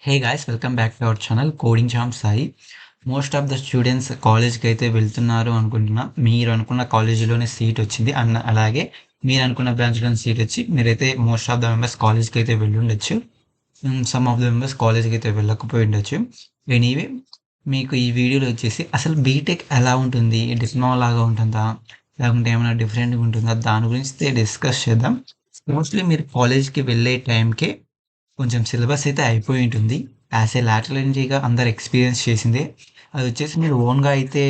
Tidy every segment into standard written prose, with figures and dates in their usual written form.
Hey guys, welcome back to our channel coding champ Sai. Most of the students కాలేజ్కి అయితే వెళ్తున్నారు అనుకుంటున్నా. మీరు అనుకున్న కాలేజీలోనే సీట్ వచ్చింది అన్న, అలాగే మీరు అనుకున్న బ్రాంచ్లోనే సీట్ వచ్చి మీరైతే మోస్ట్ ఆఫ్ ద మెంబర్స్ కాలేజ్కి అయితే వెళ్ళి ఉండొచ్చు. సమ్ ఆఫ్ ద మెంబర్స్ కాలేజ్కి అయితే వెళ్ళకపోయి ఉండొచ్చు. ఎనీవే, మీకు ఈ వీడియోలో వచ్చేసి అసలు బీటెక్ ఎలా ఉంటుంది, డిప్లొమా లాగా ఉంటుందా, లేకుంటే ఏమైనా డిఫరెంట్గా ఉంటుందా, దాని గురించి డిస్కస్ చేద్దాం. మోస్ట్లీ మీరు కాలేజ్కి వెళ్ళే టైంకే కొంచెం సిలబస్ అయితే అయిపోయి ఉంటుంది. యాజ్ ఏ లాటరల్ ఎంట్రీగా అందరు ఎక్స్పీరియన్స్ చేసిందే. అది వచ్చేసి మీరు ఓన్గా అయితే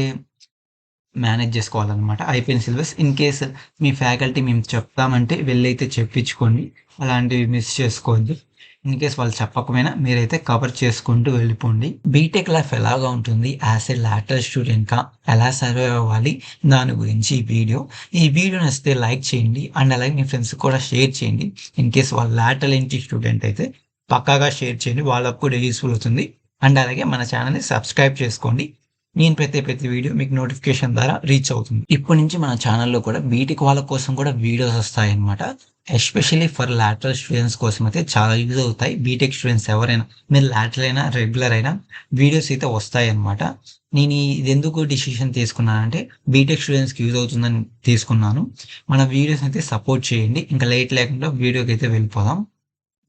మేనేజ్ చేసుకోవాలన్నమాట. అయిపోయిన syllabus in case me faculty మేము చెప్తామంటే వెళ్ళైతే చెప్పించుకోండి. అలాంటివి మిస్ చేసుకోవద్దు. ఇన్ కేస్ వాళ్ళు చెప్పకపోయినా మీరైతే కవర్ చేసుకుంటూ వెళ్ళిపోండి. బీటెక్ లైఫ్ ఎలాగా ఉంటుంది, యాజ్ ఏ లాటరల్ స్టూడెంట్గా ఎలా సర్వైవ్ అవ్వాలి, దాని గురించి ఈ వీడియో నచ్చితే లైక్ చేయండి అండ్ అలాగే మీ ఫ్రెండ్స్ కూడా షేర్ చేయండి. ఇన్ కేస్ వాళ్ళు లాటరల్ ఎంట్రీ స్టూడెంట్ అయితే పక్కాగా షేర్ చేయండి, వాళ్ళకు కూడా యూస్ఫుల్ అవుతుంది. అండ్ అలాగే మన ఛానల్ని సబ్స్క్రైబ్ చేసుకోండి. నేను ప్రతి వీడియో మీకు నోటిఫికేషన్ ద్వారా రీచ్ అవుతుంది. ఇప్పటి నుంచి మన ఛానల్లో కూడా బీటెక్ వాళ్ళ కోసం కూడా వీడియోస్ వస్తాయన్నమాట. ఎస్పెషల్లీ ఫర్ లాటరల్ స్టూడెంట్స్ కోసం అయితే చాలా యూజ్ అవుతాయి. బీటెక్ స్టూడెంట్స్ ఎవరైనా, మీరు లాటరల్ అయినా రెగ్యులర్ అయినా వీడియోస్ అయితే వస్తాయి అనమాట. నేను ఇది ఎందుకు డిసిషన్ తీసుకున్నానంటే బీటెక్ స్టూడెంట్స్కి యూజ్ అవుతుందని తీసుకున్నాను. మన వీడియోస్ అయితే సపోర్ట్ చేయండి. ఇంకా లేట్ లేకుండా వీడియోకి అయితే వెళ్ళిపోదాం.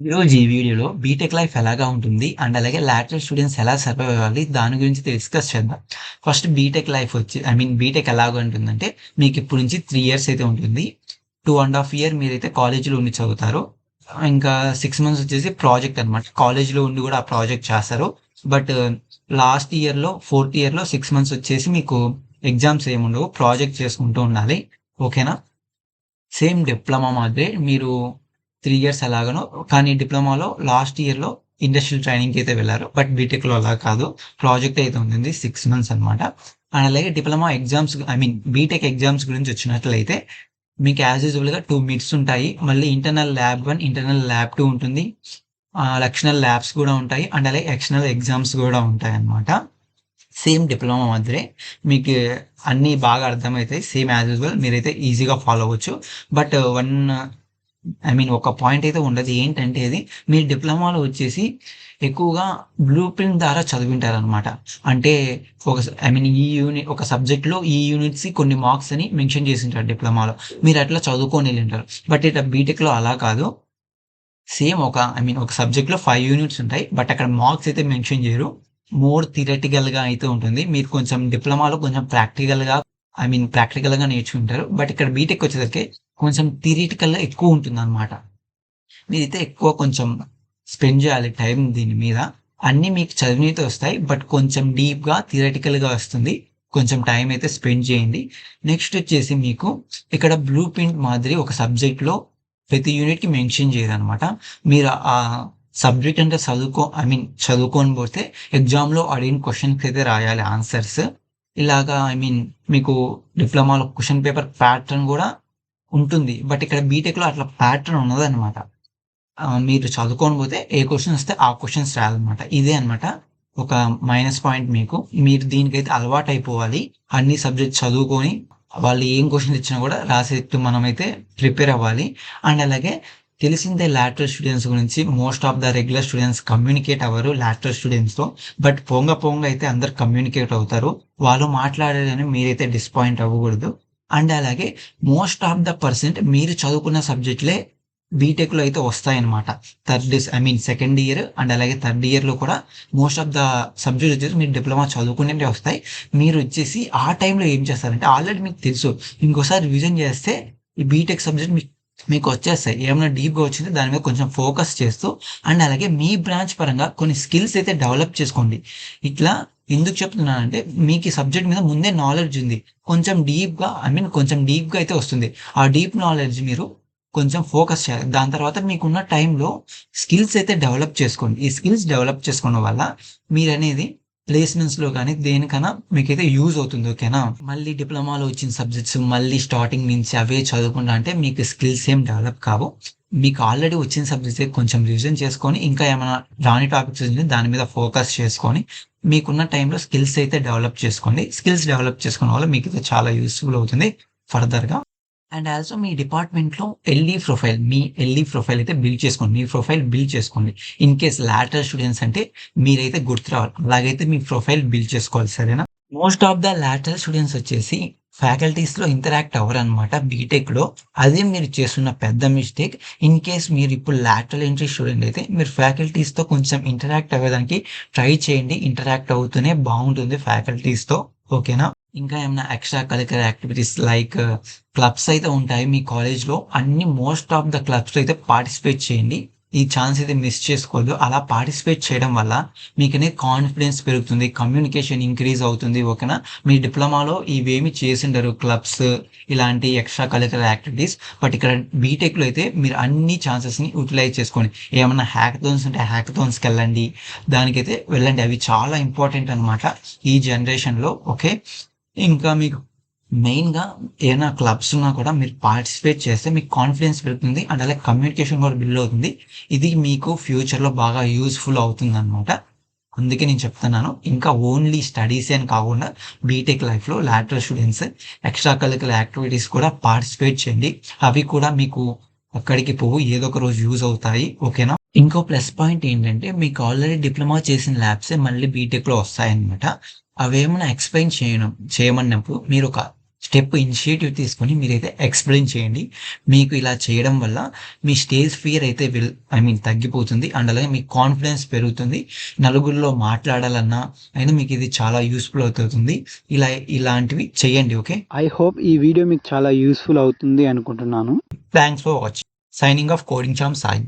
ఈరోజు ఈ వీడియోలో బీటెక్ లైఫ్ ఎలాగా ఉంటుంది అండ్ అలాగే లాటరల్ స్టూడెంట్స్ ఎలా సర్వైవ్ అవ్వాలి, దాని గురించి డిస్కస్ చేద్దాం. ఫస్ట్ బీటెక్ లైఫ్ వచ్చి బీటెక్ ఎలాగ ఉంటుందంటే, మీకు ఇప్పుడు నుంచి 3 ఇయర్స్ అయితే ఉంటుంది. 2.5 ఇయర్ మీరైతే కాలేజీలో ఉండి చదువుతారు. ఇంకా 6 మంత్స్ వచ్చేసి ప్రాజెక్ట్ అనమాట. కాలేజీలో ఉండి కూడా ఆ ప్రాజెక్ట్ చేస్తారు. బట్ లాస్ట్ ఇయర్లో 4th ఇయర్లో 6 మంత్స్ వచ్చేసి మీకు ఎగ్జామ్స్ ఏముండవు, ప్రాజెక్ట్ చేసుకుంటూ ఉండాలి. ఓకేనా? సేమ్ డిప్లొమా మాదిరే మీరు 3 ఇయర్స్ ఎలాగనో, కానీ డిప్లొమాలో లాస్ట్ ఇయర్లో ఇండస్ట్రియల్ ట్రైనింగ్కి అయితే వెళ్ళారు. బట్ బీటెక్లో అలా కాదు, ప్రాజెక్ట్ అయితే ఉంటుంది 6 మంత్స్ అనమాట. అండ్ అలాగే డిప్లొమా ఎగ్జామ్స్ బీటెక్ ఎగ్జామ్స్ గురించి వచ్చినట్లయితే మీకు యాజ్ యూజువల్గా 2 మిడ్స్ ఉంటాయి. మళ్ళీ ఇంటర్నల్ ల్యాబ్ 1, ఇంటర్నల్ ల్యాబ్ 2 ఉంటుంది. లక్షనల్ ల్యాబ్స్ కూడా ఉంటాయి అండ్ అలాగే ఎక్స్టర్నల్ ఎగ్జామ్స్ కూడా ఉంటాయి అన్నమాట. సేమ్ డిప్లొమా మాదిరే మీకు అన్నీ బాగా అర్థమవుతాయి. సేమ్ యాజ్ యూజువల్ మీరైతే ఈజీగా ఫాలో అవ్వచ్చు. బట్ ఒక పాయింట్ అయితే ఉండదు. ఏంటంటే అది మీరు డిప్లొమాలో వచ్చేసి ఎక్కువగా బ్లూ ప్రింట్ ద్వారా చదివింటారనమాట. అంటే ఒక ఒక సబ్జెక్ట్లో ఈ యూనిట్స్ కొన్ని మార్క్స్ అని మెన్షన్ చేసి ఉంటారు డిప్లొమాలో. మీరు అట్లా చదువుకొని వెళ్ళింటారు. బట్ ఇట్లా బీటెక్లో అలా కాదు. సేమ్ ఒక సబ్జెక్ట్లో 5 యూనిట్స్ ఉంటాయి. బట్ అక్కడ మార్క్స్ అయితే మెన్షన్ చేయరు. మోర్ థియరటికల్గా అయితే ఉంటుంది. మీరు కొంచెం డిప్లొమాలో కొంచెం ప్రాక్టికల్గా నేర్చుకుంటారు. బట్ ఇక్కడ బీటెక్ వచ్చేసరికి కొంచెం థియరిటికల్గా ఎక్కువ ఉంటుంది అనమాట. మీరైతే ఎక్కువ కొంచెం స్పెండ్ చేయాలి టైం దీని మీద. అన్నీ మీకు చదివినైతే వస్తాయి, బట్ కొంచెం డీప్గా థియరటికల్గా వస్తుంది. కొంచెం టైం అయితే స్పెండ్ చేయండి. నెక్స్ట్ వచ్చేసి మీకు ఇక్కడ బ్లూ ప్రింట్ మాదిరి ఒక సబ్జెక్ట్లో ప్రతి యూనిట్కి మెన్షన్ చేయరనమాట. మీరు ఆ సబ్జెక్ట్ అంటే చదువుకొని పోతే ఎగ్జామ్లో అడిగిన క్వశ్చన్కి అయితే రాయాలి ఆన్సర్స్. ఇలాగా మీకు డిప్లొమాలో క్వశ్చన్ పేపర్ ప్యాటర్న్ కూడా ఉంటుంది. బట్ ఇక్కడ బీటెక్లో అట్లా ప్యాటర్న్ ఉన్నదనమాట. మీరు చదువుకొని పోతే ఏ క్వశ్చన్ వస్తే ఆ క్వశ్చన్స్ రాయాలన్నమాట. ఇదే అనమాట ఒక మైనస్ పాయింట్ మీకు. మీరు దీనికైతే అలవాటు అయిపోవాలి. అన్ని సబ్జెక్ట్ చదువుకొని వాళ్ళు ఏం క్వశ్చన్స్ ఇచ్చినా కూడా రాసేట్టు మనమైతే ప్రిపేర్ అవ్వాలి. అండ్ అలాగే తెలిసిందే లాటరల్ స్టూడెంట్స్ గురించి, most of the regular students communicate అవ్వరు లాటరల్ స్టూడెంట్స్తో. బట్ పొంగ అయితే అందరు కమ్యూనికేట్ అవుతారు. వాళ్ళు మాట్లాడారని మీరైతే డిసప్పాయింట్ అవ్వకూడదు. అండ్ అలాగే మోస్ట్ ఆఫ్ ద పర్సెంట్ మీరు చదువుకున్న సబ్జెక్టులే బీటెక్లో అయితే వస్తాయన్నమాట. సెకండ్ ఇయర్ అండ్ అలాగే థర్డ్ ఇయర్లో కూడా మోస్ట్ ఆఫ్ ద సబ్జెక్ట్ వచ్చేసి మీరు డిప్లొమా చదువుకునే వస్తాయి. మీరు వచ్చేసి ఆ టైంలో ఏం చేస్తారంటే ఆల్రెడీ మీకు తెలుసు, ఇంకోసారి రివిజన్ చేస్తే ఈ బీటెక్ సబ్జెక్ట్ మీకు వచ్చేస్తాయి. ఏమైనా డీప్గా వచ్చింది దాని మీద కొంచెం ఫోకస్ చేస్తూ అండ్ అలాగే మీ బ్రాంచ్ పరంగా కొన్ని స్కిల్స్ అయితే డెవలప్ చేసుకోండి. ఇట్లా ఎందుకు చెప్తున్నానంటే మీకు ఈ సబ్జెక్ట్ మీద ముందే నాలెడ్జ్ ఉంది. కొంచెం డీప్గా అయితే వస్తుంది. ఆ డీప్ నాలెడ్జ్ మీరు కొంచెం ఫోకస్ చేయాలి. దాని తర్వాత మీకున్న టైంలో స్కిల్స్ అయితే డెవలప్ చేసుకోండి. ఈ స్కిల్స్ డెవలప్ చేసుకోవడం వల్ల మీరు అనేది ప్లేస్మెంట్స్లో కానీ దేనికైనా మీకైతే యూజ్ అవుతుంది. ఓకేనా? మళ్ళీ డిప్లొమాలో వచ్చిన సబ్జెక్ట్స్ మళ్ళీ స్టార్టింగ్ నుంచి అవే చదువుకుంటా అంటే మీకు స్కిల్స్ ఏం డెవలప్ కావు. మీకు ఆల్రెడీ వచ్చిన సబ్జెక్ట్స్ కొంచెం రివిజన్ చేసుకొని ఇంకా ఏమైనా రాని టాపిక్స్ దాని మీద ఫోకస్ చేసుకొని మీకున్న టైంలో స్కిల్స్ అయితే డెవలప్ చేసుకోండి. స్కిల్స్ డెవలప్ చేసుకోవడం వల్ల మీకు అయితే చాలా యూస్ఫుల్ అవుతుంది ఫర్దర్గా. అండ్ ఆల్సో మీ డిపార్ట్మెంట్లో ఎల్ఈ ప్రొఫైల్ అయితే బిల్డ్ చేసుకోండి. మీ ప్రొఫైల్ బిల్డ్ చేసుకోండి. ఇన్ కేస్ లాటరల్ స్టూడెంట్స్ అంటే మీరైతే గుర్తురావాలి. అలాగైతే మీ ప్రొఫైల్ బిల్డ్ చేసుకోవాలి. సరేనా? Most of the lateral students వచ్చేసి ఫ్యాకల్టీస్లో ఇంటరాక్ట్ అవ్వరు అనమాట బీటెక్లో. అదే మీరు చేస్తున్న పెద్ద మిస్టేక్. ఇన్ కేస్ మీరు ఇప్పుడు లాటరల్ ఎంట్రీ స్టూడెంట్ అయితే మీరు ఫ్యాకల్టీస్తో కొంచెం ఇంటరాక్ట్ అవ్వడానికి ట్రై చేయండి. ఇంటరాక్ట్ అవుతూనే బాగుంటుంది ఫ్యాకల్టీస్తో. ఓకేనా? ఇంకా ఏమైనా extra curricular activities like clubs అయితే ఉంటాయి మీ కాలేజ్లో. అన్ని మోస్ట్ ఆఫ్ ద క్లబ్స్లో అయితే పార్టిసిపేట్ చేయండి. ఈ ఛాన్స్ అయితే మిస్ చేసుకోవద్దు. అలా పార్టిసిపేట్ చేయడం వల్ల మీకనే కాన్ఫిడెన్స్ పెరుగుతుంది, కమ్యూనికేషన్ ఇంక్రీజ్ అవుతుంది. ఓకేనా? మీ డిప్లొమాలో ఇవేమి చేసిండరు క్లబ్స్ ఇలాంటి ఎక్స్ట్రా కరిక్యులర్ యాక్టివిటీస్. బట్ ఇక్కడ బీటెక్లో అయితే మీరు అన్ని ఛాన్సెస్ని యూటిలైజ్ చేసుకోండి. ఏమన్నా హ్యాకథాన్స్ ఉంటే హ్యాకథాన్స్కి వెళ్ళండి, దానికైతే వెళ్ళండి. అవి చాలా ఇంపార్టెంట్ అనమాట ఈ జనరేషన్లో. ఓకే? ఇంకా మీకు మెయిన్‌గా ఏమైనా క్లబ్స్ ఉన్నా కూడా మీరు పార్టిసిపేట్ చేస్తే మీకు కాన్ఫిడెన్స్ పెరుగుతుంది. అండ్ అలాగే కమ్యూనికేషన్ కూడా బిల్డ్ అవుతుంది. ఇది మీకు ఫ్యూచర్‌లో బాగా యూజ్‌ఫుల్ అవుతుందనమాట. అందుకే నేను చెప్తున్నాను. ఇంకా ఓన్లీ స్టడీసే అని కాకుండా బీటెక్ లైఫ్‌లో lateral students extra curricular activities కూడా పార్టిసిపేట్ చేయండి. అవి కూడా మీకు అక్కడికి పోవు ఏదో ఒక రోజు యూజ్ అవుతాయి. ఓకేనా? ఇంకో ప్లస్ పాయింట్ ఏంటంటే మీకు ఆల్రెడీ డిప్లొమా చేసిన ల్యాబ్సే మళ్ళీ బీటెక్‌లో వస్తాయన్నమాట. అవేమన్నా ఎక్స్‌ప్లెయిన్ చేయమన్నప్పుడు మీరు ఒక స్టెప్ ఇనిషియేటివ్ తీసుకొని మీరైతే ఎక్స్‌ప్లెయిన్ చేయండి. మీకు ఇలా చేయడం వల్ల మీ స్టేజ్ ఫియర్ అయితే తగ్గిపోతుంది. అండ్ అలాగే మీకు కాన్ఫిడెన్స్ పెరుగుతుంది. నలుగురిలో మాట్లాడాలన్నా అయినా మీకు ఇది చాలా యూస్‌ఫుల్ అవుతుంది. ఇలాంటివి చేయండి. ఓకే? ఐ హోప్ ఈ వీడియో మీకు చాలా యూస్ఫుల్ అవుతుంది అనుకుంటున్నాను. Thanks for watching. Signing off coding charm Sai.